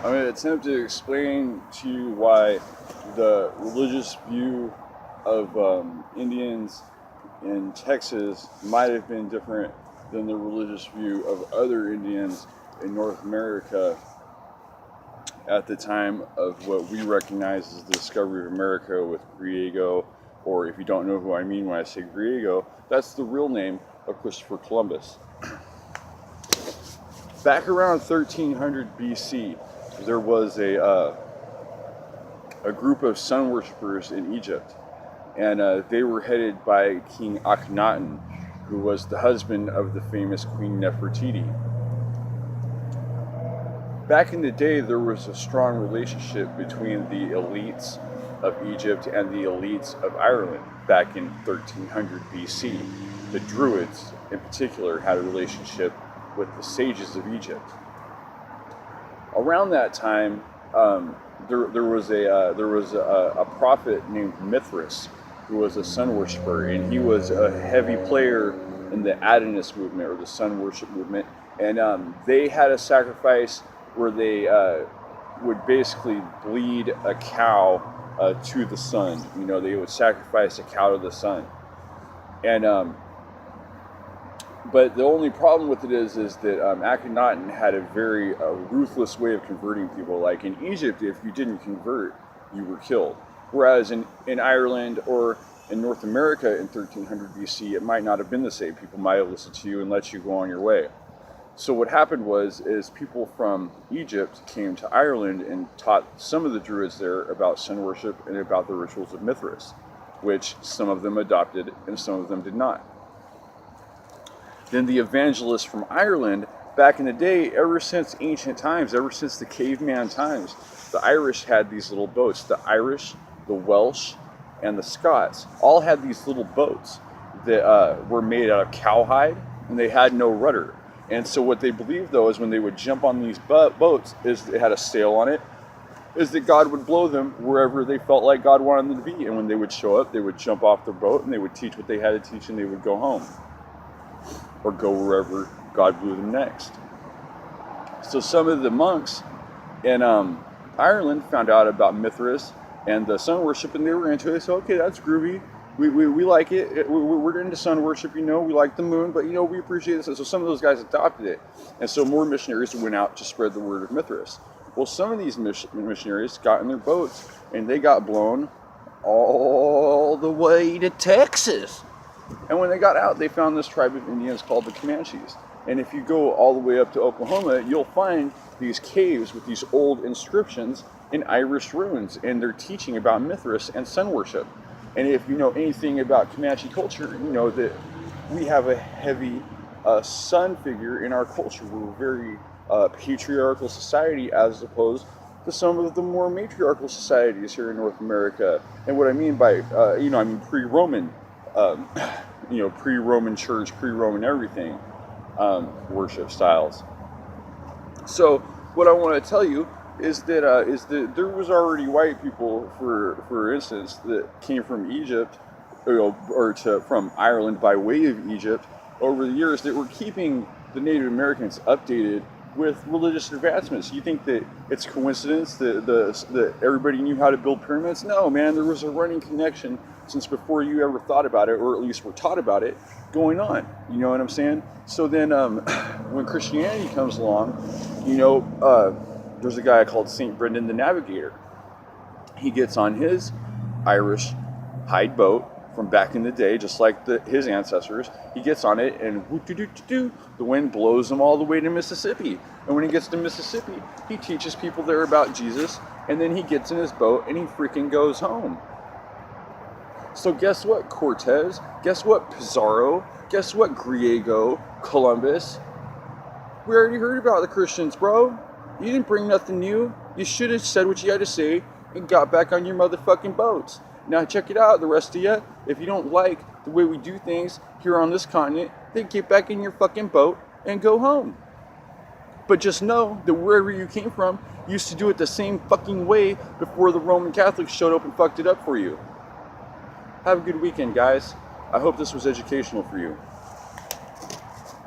I'm going to attempt to explain to you why the religious view of Indians in Texas might have been different than the religious view of other Indians in North America at the time of what we recognize as the discovery of America with Griego, or if you don't know who I mean when I say Griego, that's the real name of Christopher Columbus. Back around 1300 BC, there was a group of sun worshippers in Egypt, and they were headed by King Akhenaten, who was the husband of the famous Queen Nefertiti. Back in the day, there was a strong relationship between the elites of Egypt and the elites of Ireland back in 1300 BC. The Druids, in particular, had a relationship with the sages of Egypt. Around that time, there was a prophet named Mithras, who was a sun worshiper, and he was a heavy player in the Adonis movement, or the sun worship movement. And they had a sacrifice where they would basically bleed a cow to the sun. You know, they would sacrifice a cow to the sun. And but the only problem with it is that Akhenaten had a very ruthless way of converting people. Like in Egypt, if you didn't convert, you were killed. Whereas in Ireland or in North America in 1300 BC, it might not have been the same. People might have listened to you and let you go on your way. So what happened is people from Egypt came to Ireland and taught some of the Druids there about sun worship and about the rituals of Mithras, which some of them adopted and some of them did not. Then the evangelists from Ireland, back in the day, ever since ancient times, ever since the caveman times, the Irish had these little boats. The Irish, the Welsh, and the Scots all had these little boats that were made out of cowhide, and they had no rudder. And so what they believed, though, is when they would jump on these boats, is it had a sail on it, is that God would blow them wherever they felt like God wanted them to be. And when they would show up, they would jump off their boat, and they would teach what they had to teach, and they would go home. Or go wherever God blew them next. So some of the monks in Ireland found out about Mithras and the sun worship, and they were into it. So, okay, that's groovy. We like it. We're into sun worship, you know. We like the moon, but, you know, we appreciate it. So some of those guys adopted it. And so more missionaries went out to spread the word of Mithras. Well, some of these missionaries got in their boats, and they got blown all the way to Texas. And when they got out, they found this tribe of Indians called the Comanches. And if you go all the way up to Oklahoma, you'll find these caves with these old inscriptions in Irish ruins, and they're teaching about Mithras and sun worship. And if you know anything about Comanche culture, you know that we have a heavy sun figure in our culture. We're a very patriarchal society as opposed to some of the more matriarchal societies here in North America. And what I mean by, I mean pre-Roman, pre-Roman church, pre-Roman everything, worship styles. So what I want to tell you is that there was already white people, for instance, that came from Egypt, from Ireland by way of Egypt over the years that were keeping the Native Americans updated with religious advancements. You think that it's coincidence that everybody knew how to build pyramids? No, man, there was a running connection since before you ever thought about it, or at least were taught about it, going on. You know what I'm saying? So then when Christianity comes along, there's a guy called St. Brendan the Navigator. He gets on his Irish hide boat from back in the day, just like his ancestors. He gets on it, and the wind blows him all the way to Mississippi. And when he gets to Mississippi, he teaches people there about Jesus, and then he gets in his boat and he freaking goes home. So guess what, Cortez? Guess what, Pizarro? Guess what, Griego, Columbus? We already heard about the Christians, bro. You didn't bring nothing new. You should have said what you had to say and got back on your motherfucking boats. Now check it out, the rest of you. If you don't like the way we do things here on this continent, then get back in your fucking boat and go home. But just know that wherever you came from, you used to do it the same fucking way before the Roman Catholics showed up and fucked it up for you. Have a good weekend, guys. I hope this was educational for you.